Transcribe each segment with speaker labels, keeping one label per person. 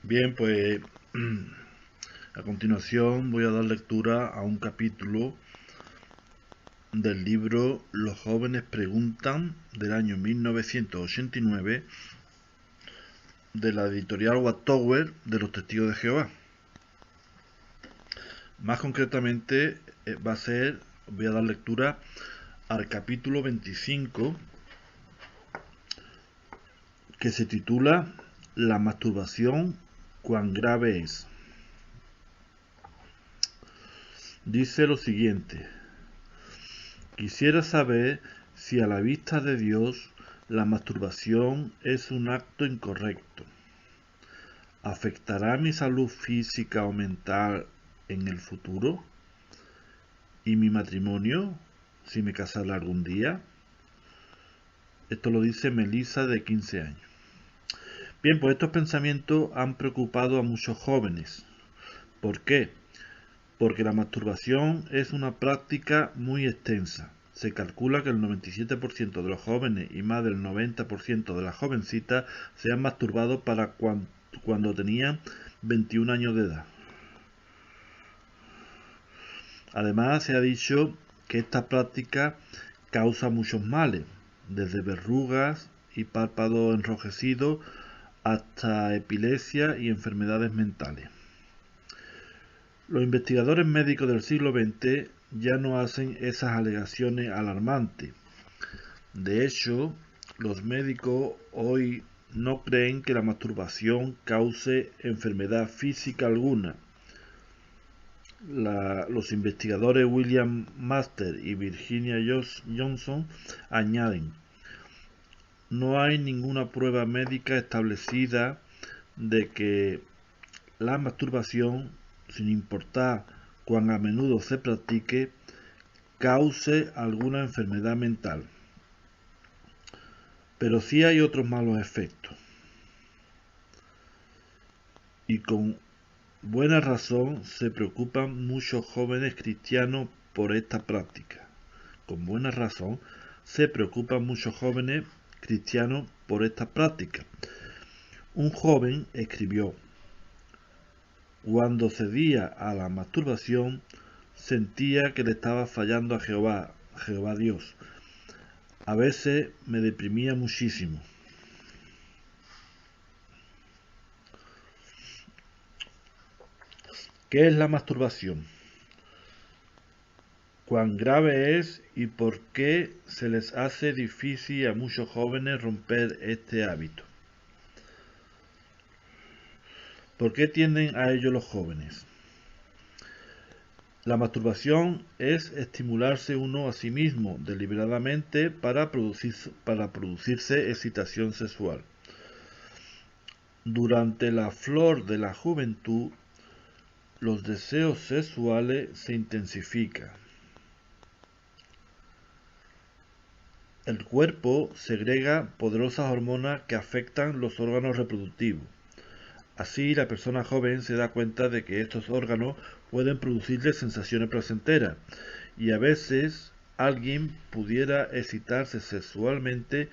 Speaker 1: Bien, pues a continuación voy a dar lectura a un capítulo del libro Los jóvenes preguntan del año 1989 de la editorial Wattower de los Testigos de Jehová. Más concretamente voy a dar lectura al capítulo 25 que se titula La masturbación, cuán grave es. Dice lo siguiente: quisiera saber si a la vista de Dios la masturbación es un acto incorrecto. ¿Afectará mi salud física o mental en el futuro? ¿Y mi matrimonio, si me casara algún día? Esto lo dice Melissa, de 15 años. Bien, pues estos pensamientos han preocupado a muchos jóvenes. ¿Por qué? Porque la masturbación es una práctica muy extensa. Se calcula que el 97% de los jóvenes y más del 90% de las jovencitas se han masturbado para cuando tenían 21 años de edad. Además, se ha dicho que esta práctica causa muchos males, desde verrugas y párpados enrojecidos hasta epilepsia y enfermedades mentales. Los investigadores médicos del siglo XX ya no hacen esas alegaciones alarmantes. De hecho, los médicos hoy no creen que la masturbación cause enfermedad física alguna. Los investigadores William Master y Virginia Johnson añaden: no hay ninguna prueba médica establecida de que la masturbación, sin importar cuán a menudo se practique, cause alguna enfermedad mental. Pero sí hay otros malos efectos. Y con buena razón se preocupan muchos jóvenes cristianos por esta práctica. Con buena razón se preocupan muchos jóvenes cristianos por esta práctica. Un joven escribió: cuando cedía a la masturbación, sentía que le estaba fallando a Jehová Dios. A veces me deprimía muchísimo. ¿Qué es la masturbación? ¿Cuán grave es y por qué se les hace difícil a muchos jóvenes romper este hábito? ¿Por qué tienden a ello los jóvenes? La masturbación es estimularse uno a sí mismo deliberadamente para producirse excitación sexual. Durante la flor de la juventud, los deseos sexuales se intensifican. El cuerpo segrega poderosas hormonas que afectan los órganos reproductivos. Así, la persona joven se da cuenta de que estos órganos pueden producirle sensaciones placenteras, y a veces alguien pudiera excitarse sexualmente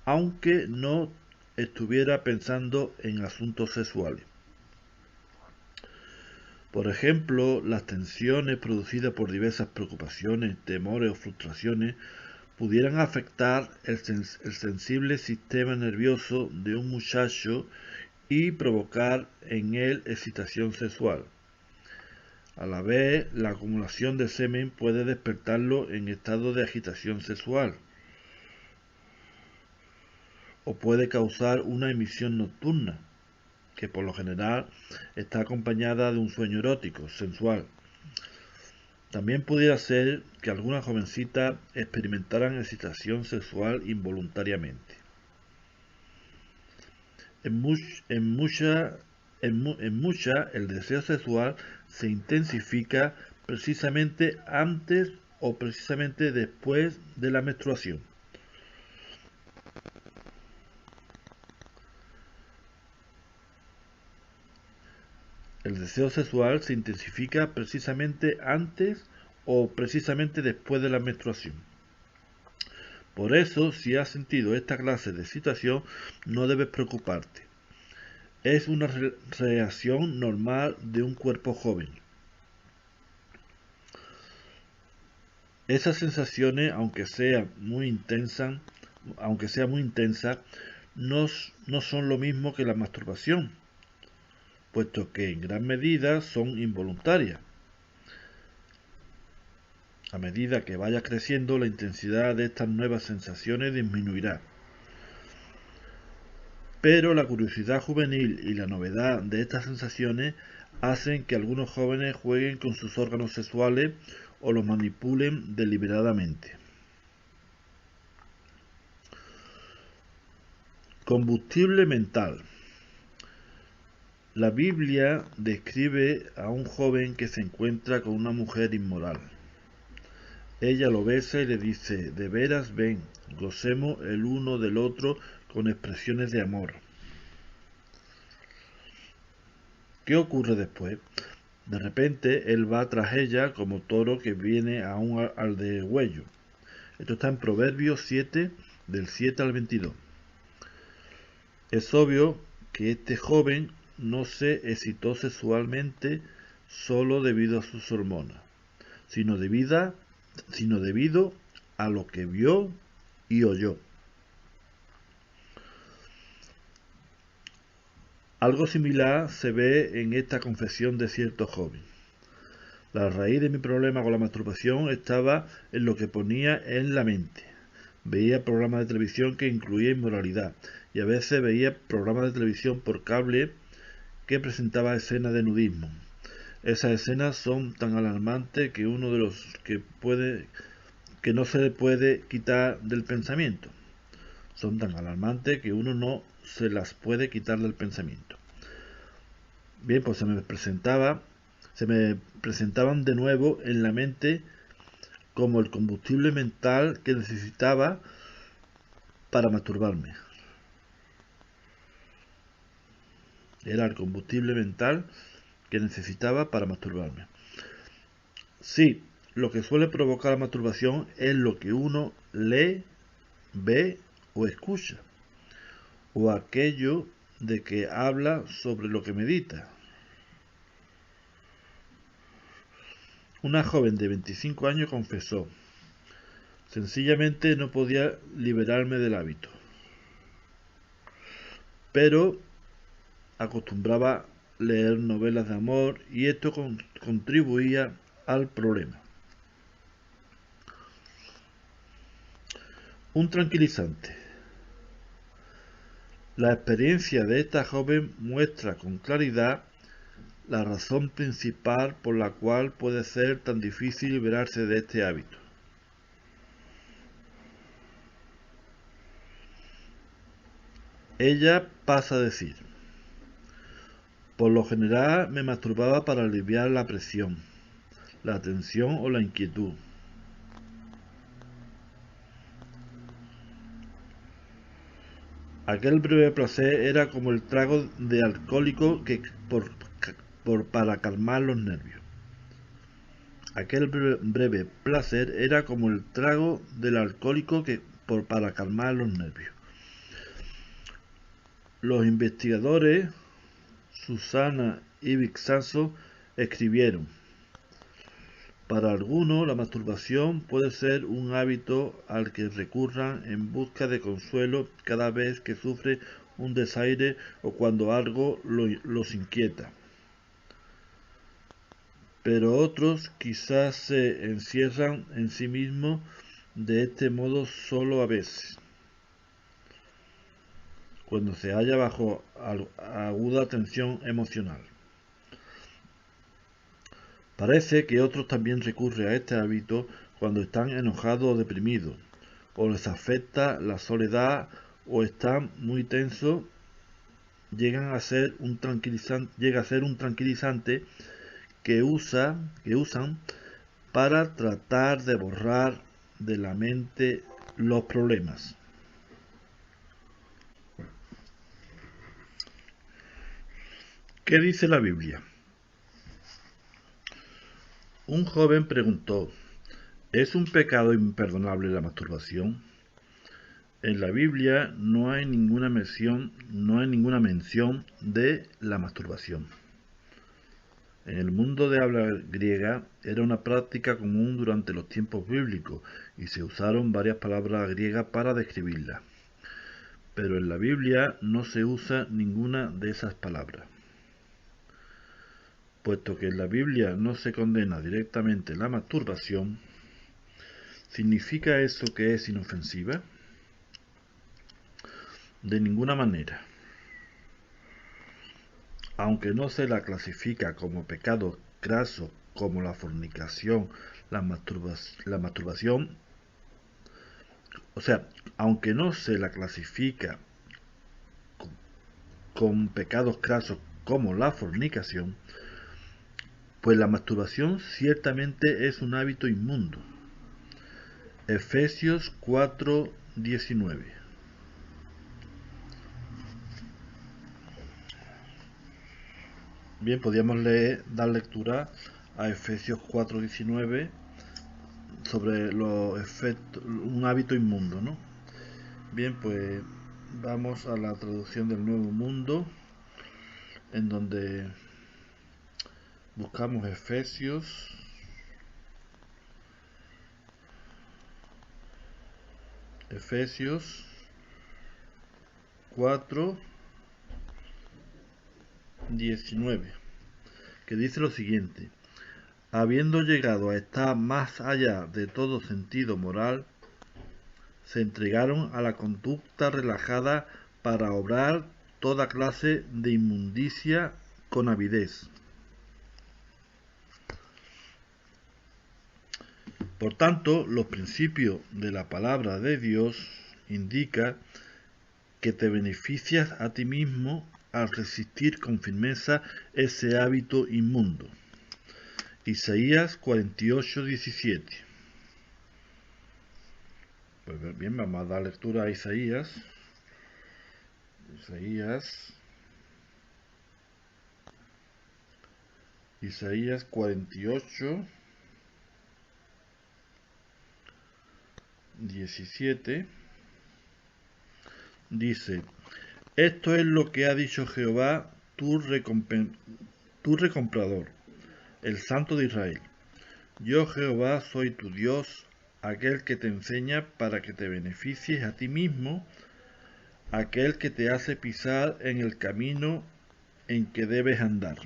Speaker 1: aunque no estuviera pensando en asuntos sexuales. Por ejemplo, las tensiones producidas por diversas preocupaciones, temores o frustraciones pudieran afectar el sensible sistema nervioso de un muchacho y provocar en él excitación sexual. A la vez, la acumulación de semen puede despertarlo en estado de agitación sexual, o puede causar una emisión nocturna, que por lo general está acompañada de un sueño erótico, sensual. También pudiera ser que algunas jovencitas experimentaran excitación sexual involuntariamente. En muchas el deseo sexual se intensifica precisamente antes o precisamente después de la menstruación. El deseo sexual se intensifica precisamente antes o precisamente después de la menstruación. Por eso, si has sentido esta clase de excitación, no debes preocuparte. es una reacción normal de un cuerpo joven. Esas sensaciones, aunque sea muy intensa, no son lo mismo que la masturbación, puesto que en gran medida son involuntarias. A medida que vaya creciendo, la intensidad de estas nuevas sensaciones disminuirá. Pero la curiosidad juvenil y la novedad de estas sensaciones hacen que algunos jóvenes jueguen con sus órganos sexuales o los manipulen deliberadamente. Combustible mental. La Biblia describe a un joven que se encuentra con una mujer inmoral. Ella lo besa y le dice: de veras, ven, gocemos el uno del otro con expresiones de amor. ¿Qué ocurre después? De repente él va tras ella como toro que viene a un aldegüello. Esto está en Proverbios 7, del 7 al 22. Es obvio que este joven no se excitó sexualmente solo debido a sus hormonas, sino debido a lo que vio y oyó. Algo similar se ve en esta confesión de cierto joven. La raíz de mi problema con la masturbación estaba en lo que ponía en la mente. Veía programas de televisión que incluían inmoralidad y a veces veía programas de televisión por cable que presentaba escenas de nudismo. Esas escenas son tan alarmantes que uno de los que no se le puede quitar del pensamiento. Son tan alarmantes que uno no se las puede quitar del pensamiento. Bien, pues se me presentaban de nuevo en la mente como el combustible mental que necesitaba para masturbarme. Era el combustible mental que necesitaba para masturbarme. Sí, lo que suele provocar la masturbación es lo que uno lee, ve o escucha, o aquello de que habla sobre lo que medita. Una joven de 25 años confesó: sencillamente no podía liberarme del hábito, pero acostumbraba leer novelas de amor y esto contribuía al problema. Un tranquilizante. La experiencia de esta joven muestra con claridad la razón principal por la cual puede ser tan difícil liberarse de este hábito. Ella pasa a decir: por lo general me masturbaba para aliviar la presión, la tensión o la inquietud. Aquel breve placer era como el trago de alcohólico para calmar los nervios. Aquel breve placer era como el trago del alcohólico para calmar los nervios. Los investigadores Susana y Vixaso escribieron: para algunos la masturbación puede ser un hábito al que recurran en busca de consuelo cada vez que sufre un desaire o cuando algo los inquieta. Pero otros quizás se encierran en sí mismos de este modo solo a veces, cuando se halla bajo aguda tensión emocional. Parece que otros también recurren a este hábito cuando están enojados o deprimidos, o les afecta la soledad o están muy tensos. Llega a ser un tranquilizante que usan para tratar de borrar de la mente los problemas. ¿Qué dice la Biblia? Un joven preguntó: ¿es un pecado imperdonable la masturbación? En la Biblia no hay ninguna mención de la masturbación. En el mundo de habla griega era una práctica común durante los tiempos bíblicos y se usaron varias palabras griegas para describirla. Pero en la Biblia no se usa ninguna de esas palabras. Puesto que en la Biblia no se condena directamente la masturbación, ¿significa eso que es inofensiva? De ninguna manera. Aunque no se la clasifica como pecado graso como la fornicación, la masturbación, aunque no se la clasifica con pecados grasos como la fornicación, pues la masturbación ciertamente es un hábito inmundo. Efesios 4:19. Bien, podríamos dar lectura a Efesios 4:19 sobre los efectos, un hábito inmundo, ¿no? Bien, pues vamos a la traducción del Nuevo Mundo, en donde buscamos Efesios 4:19, que dice lo siguiente: habiendo llegado a estar más allá de todo sentido moral, se entregaron a la conducta relajada para obrar toda clase de inmundicia con avidez. Por tanto, los principios de la palabra de Dios indican que te beneficias a ti mismo al resistir con firmeza ese hábito inmundo. Isaías 48:17. Pues bien, vamos a dar lectura a Isaías 48:17 dice: esto es lo que ha dicho Jehová, tu recomprador, el Santo de Israel. Yo Jehová soy tu Dios, aquel que te enseña para que te beneficies a ti mismo, aquel que te hace pisar en el camino en que debes andar.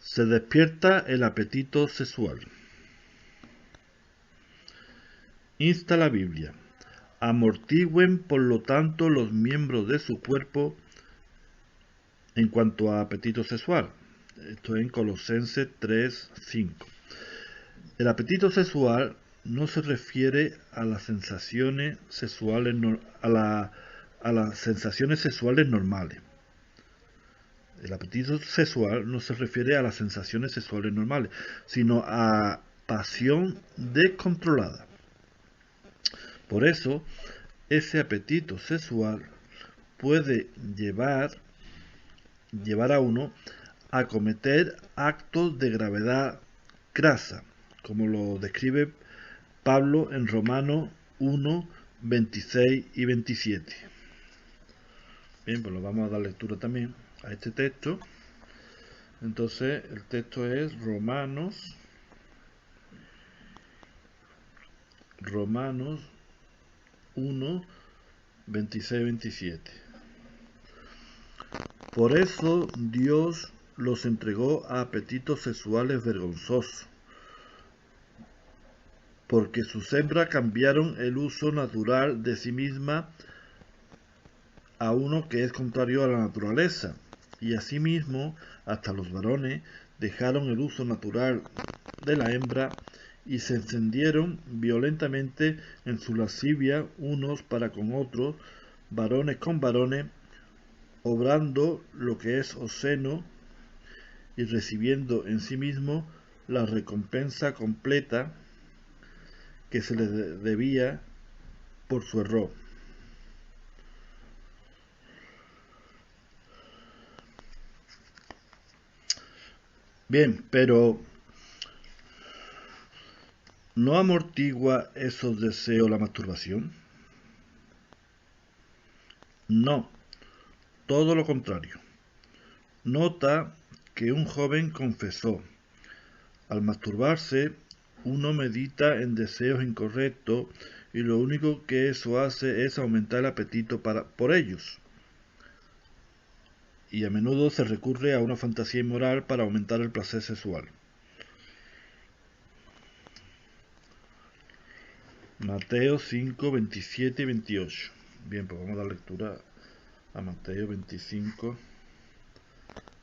Speaker 1: Se despierta el apetito sexual. Insta la Biblia: amortigüen por lo tanto los miembros de su cuerpo en cuanto a apetito sexual. Esto en Colosenses 3:5. El apetito sexual no se refiere a las sensaciones sexuales normales. El apetito sexual no se refiere a las sensaciones sexuales normales, sino a pasión descontrolada. Por eso, ese apetito sexual puede llevar a uno a cometer actos de gravedad grasa, como lo describe Pablo en Romanos 1:26 y 27. Bien, pues lo vamos a dar lectura también a este texto. Entonces, el texto es Romanos 1:26 y 27. Por eso Dios los entregó a apetitos sexuales vergonzosos, porque sus hembras cambiaron el uso natural de sí misma a uno que es contrario a la naturaleza, y asimismo hasta los varones dejaron el uso natural de la hembra y se encendieron violentamente en su lascivia unos para con otros, varones con varones, obrando lo que es obsceno y recibiendo en sí mismo la recompensa completa que se les debía por su error. Bien, pero ¿no amortigua esos deseos la masturbación? No, todo lo contrario. Nota que un joven confesó: al masturbarse, uno medita en deseos incorrectos y lo único que eso hace es aumentar el apetito por ellos. Y a menudo se recurre a una fantasía inmoral para aumentar el placer sexual. Mateo 5, 27 y 28. Bien, pues vamos a dar lectura a Mateo 25.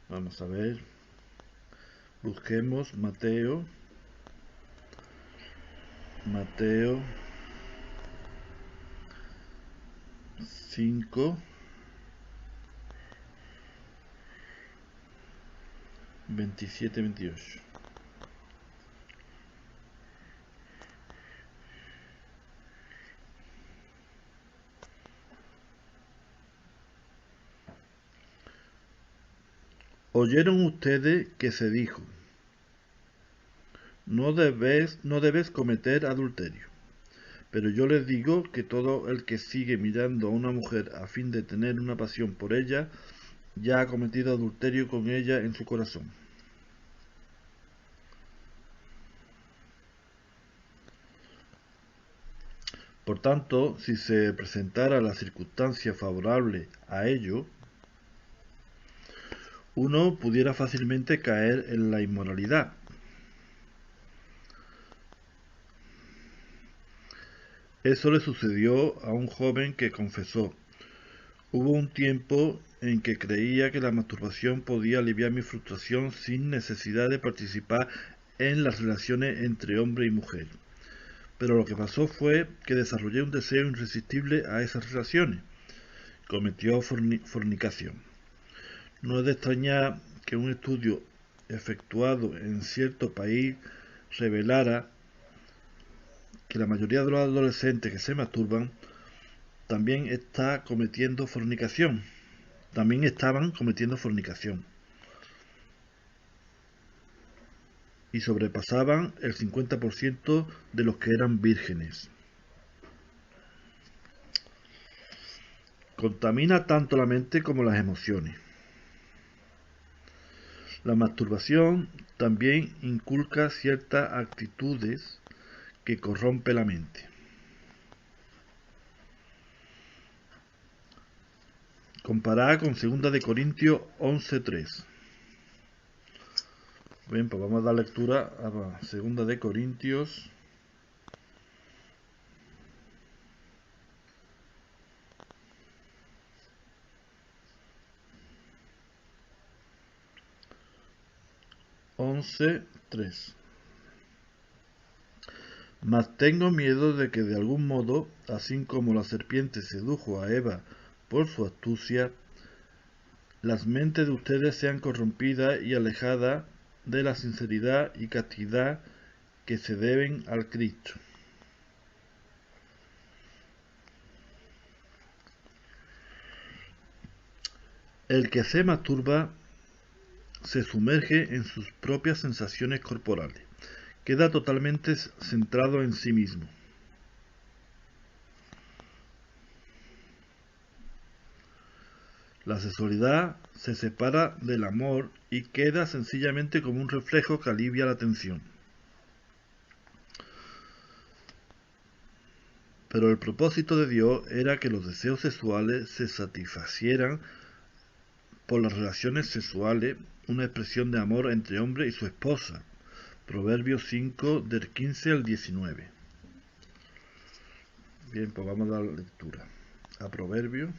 Speaker 1: Vamos a ver. Busquemos Mateo 5, 27, 28. Oyeron ustedes que se dijo: no debes cometer adulterio. Pero yo les digo que todo el que sigue mirando a una mujer a fin de tener una pasión por ella, ya ha cometido adulterio con ella en su corazón. Por tanto, si se presentara la circunstancia favorable a ello, uno pudiera fácilmente caer en la inmoralidad. Eso le sucedió a un joven que confesó: hubo un tiempo en que creía que la masturbación podía aliviar mi frustración sin necesidad de participar en las relaciones entre hombre y mujer. Pero lo que pasó fue que desarrollé un deseo irresistible a esas relaciones. Cometió fornicación. No es de extrañar que un estudio efectuado en cierto país revelara que la mayoría de los adolescentes que se masturban también está cometiendo fornicación. También estaban cometiendo fornicación. Y sobrepasaban el 50% de los que eran vírgenes. Contamina tanto la mente como las emociones. La masturbación también inculca ciertas actitudes que corrompe la mente. Comparada con 2 de Corintios 11:3. Bien, pues vamos a dar lectura a 2 de Corintios 11:3. Mas tengo miedo de que de algún modo, así como la serpiente sedujo a Eva por su astucia, las mentes de ustedes sean corrompidas y alejadas de la sinceridad y castidad que se deben al Cristo. El que se masturba se sumerge en sus propias sensaciones corporales, queda totalmente centrado en sí mismo. La sexualidad se separa del amor y queda sencillamente como un reflejo que alivia la tensión. Pero el propósito de Dios era que los deseos sexuales se satisfacieran por las relaciones sexuales, una expresión de amor entre hombre y su esposa. Proverbios 5, del 15 al 19. Bien, pues vamos a dar lectura a Proverbios.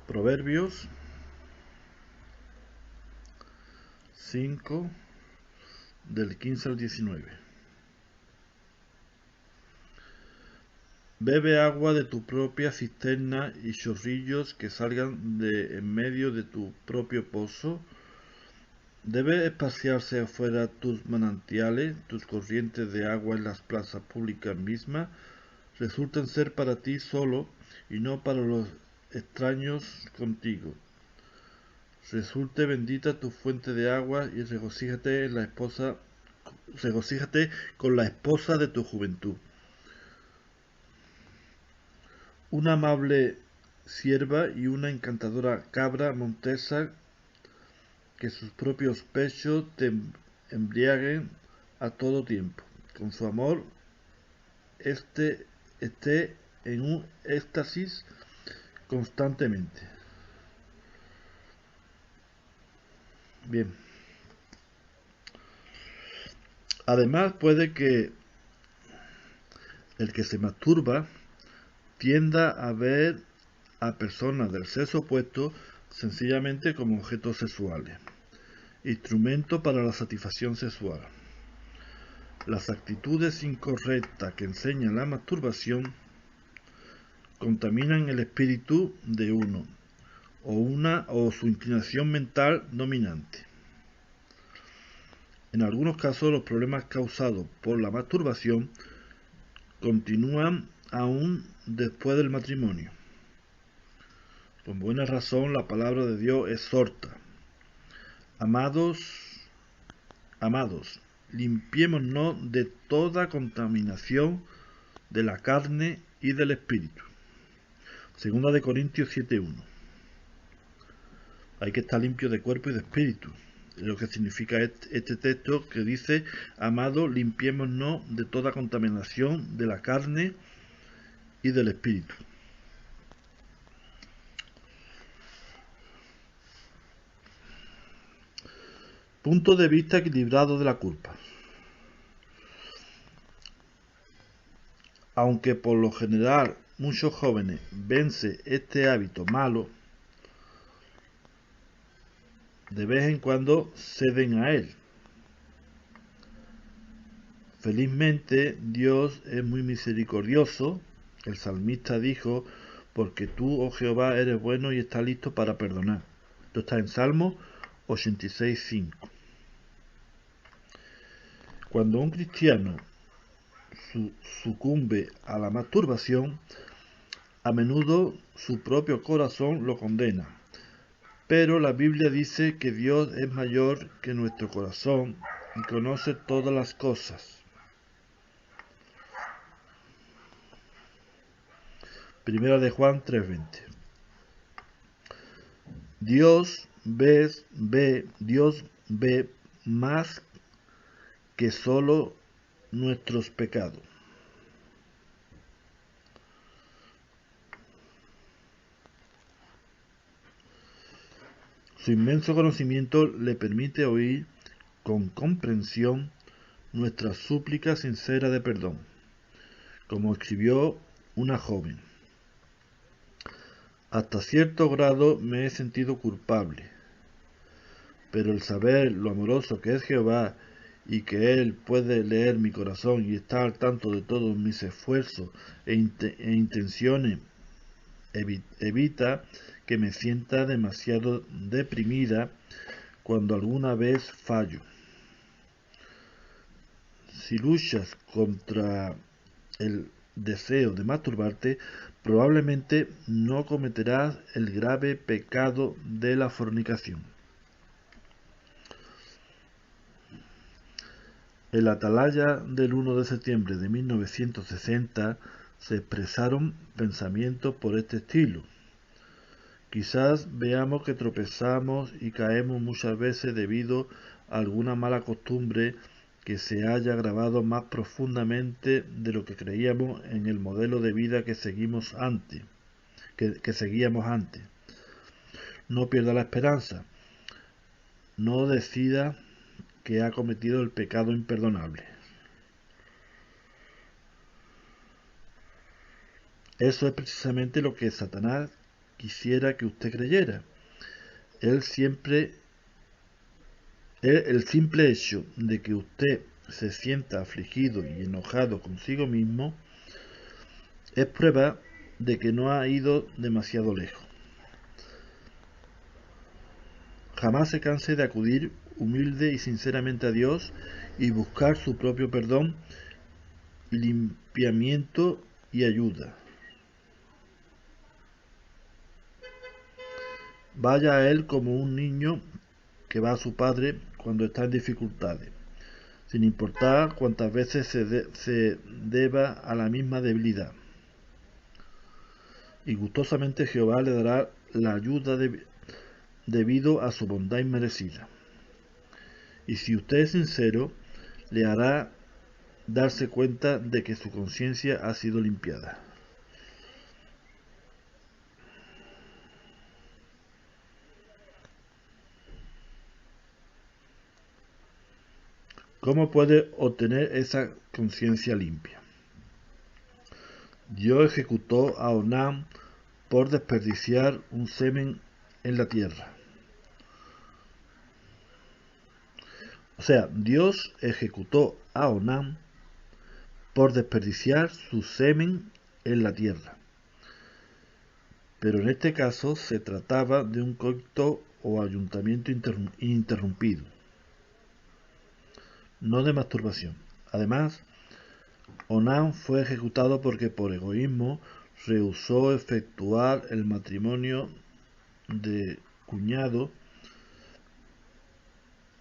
Speaker 1: Proverbios 5, del 15 al 19. Bebe agua de tu propia cisterna y chorrillos que salgan de en medio de tu propio pozo. Debe espaciarse afuera tus manantiales, tus corrientes de agua en las plazas públicas mismas, resulten ser para ti solo y no para los extraños contigo. Resulte bendita tu fuente de agua y regocíjate con la esposa de tu juventud. Una amable sierva y una encantadora cabra montesa, que sus propios pechos te embriaguen a todo tiempo. Con su amor esté en un éxtasis constantemente. Bien. Además, puede que el que se masturba tienda a ver a personas del sexo opuesto sencillamente como objetos sexuales, instrumento para la satisfacción sexual. Las actitudes incorrectas que enseña la masturbación contaminan el espíritu de uno o su inclinación mental dominante. En algunos casos, los problemas causados por la masturbación continúan aún después del matrimonio. Con buena razón, la palabra de Dios exhorta: Amados, limpiémonos de toda contaminación de la carne y del espíritu. Segunda de Corintios 7:1. Hay que estar limpio de cuerpo y de espíritu. Es lo que significa este texto que dice: Amados, limpiémonos de toda contaminación de la carne y del espíritu. Punto de vista equilibrado de la culpa. Aunque por lo general muchos jóvenes vence este hábito malo, de vez en cuando ceden a él. Felizmente Dios es muy misericordioso. El salmista dijo: porque tú, oh Jehová, eres bueno y estás listo para perdonar. Esto está en Salmo 86:5. Cuando un cristiano sucumbe a la masturbación, a menudo su propio corazón lo condena. Pero la Biblia dice que Dios es mayor que nuestro corazón y conoce todas las cosas. Primera de Juan 3:20. Dios ve más que solo nuestros pecados. Su inmenso conocimiento le permite oír con comprensión nuestra súplica sincera de perdón, como escribió una joven. Hasta cierto grado me he sentido culpable, pero el saber lo amoroso que es Jehová y que Él puede leer mi corazón y estar al tanto de todos mis esfuerzos e intenciones evita que me sienta demasiado deprimida cuando alguna vez fallo. Si luchas contra el deseo de masturbarte, probablemente no cometerás el grave pecado de la fornicación. En la atalaya del 1 de septiembre de 1960 se expresaron pensamientos por este estilo. Quizás veamos que tropezamos y caemos muchas veces debido a alguna mala costumbre que se haya grabado más profundamente de lo que creíamos en el modelo de vida que seguíamos antes. No pierda la esperanza. No decida que ha cometido el pecado imperdonable. Eso es precisamente lo que Satanás quisiera que usted creyera. El simple hecho de que usted se sienta afligido y enojado consigo mismo es prueba de que no ha ido demasiado lejos. Jamás se canse de acudir humilde y sinceramente a Dios y buscar su propio perdón y limpiamiento y ayuda. Vaya a él como un niño que va a su padre cuando está en dificultades, sin importar cuántas veces se deba a la misma debilidad. Y gustosamente Jehová le dará la ayuda debido a su bondad inmerecida. Y si usted es sincero, le hará darse cuenta de que su conciencia ha sido limpiada. ¿Cómo puede obtener esa conciencia limpia? Dios ejecutó a Onán por desperdiciar un semen en la tierra. O sea, Dios ejecutó a Onán por desperdiciar su semen en la tierra. Pero en este caso se trataba de un coito o ayuntamiento ininterrumpido, no de masturbación. Además, Onán fue ejecutado porque por egoísmo rehusó efectuar el matrimonio de cuñado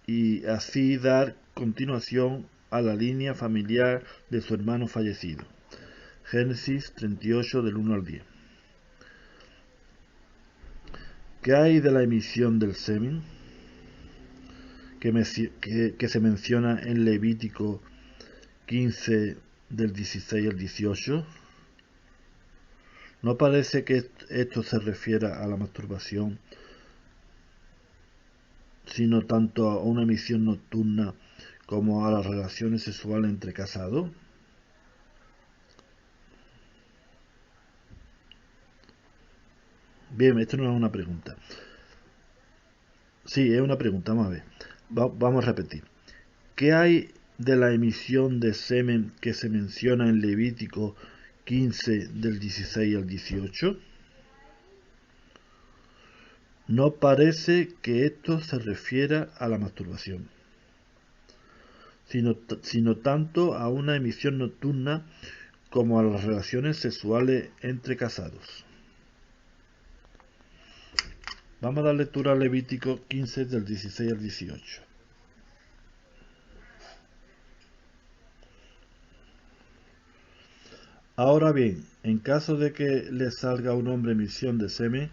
Speaker 1: y así dar continuación a la línea familiar de su hermano fallecido. Génesis 38 del 1 al 10. ¿Qué hay de la emisión del semen que se menciona en Levítico 15 del 16 al 18? ¿No parece que esto se refiera a la masturbación, sino tanto a una emisión nocturna como a las relaciones sexuales entre casados? Bien, esto no es una pregunta. Sí, es una pregunta, vamos a ver. Vamos a repetir. ¿Qué hay de la emisión de semen que se menciona en Levítico 15 del 16 al 18? No parece que esto se refiera a la masturbación, sino tanto a una emisión nocturna como a las relaciones sexuales entre casados. Vamos a dar lectura a Levítico 15 del 16 al 18. Ahora bien, en caso de que le salga a un hombre emisión de semen,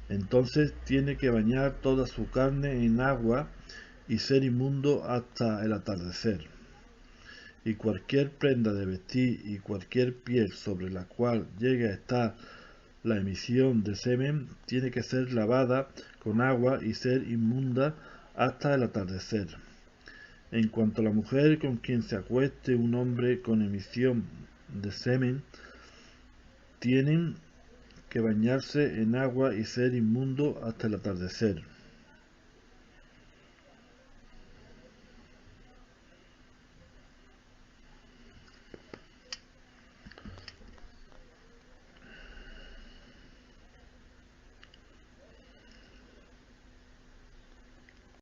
Speaker 1: entonces tiene que bañar toda su carne en agua y ser inmundo hasta el atardecer. Y cualquier prenda de vestir y cualquier piel sobre la cual llegue a estar la emisión de semen tiene que ser lavada con agua y ser inmunda hasta el atardecer. En cuanto a la mujer con quien se acueste un hombre con emisión de semen, tienen que bañarse en agua y ser inmundo hasta el atardecer.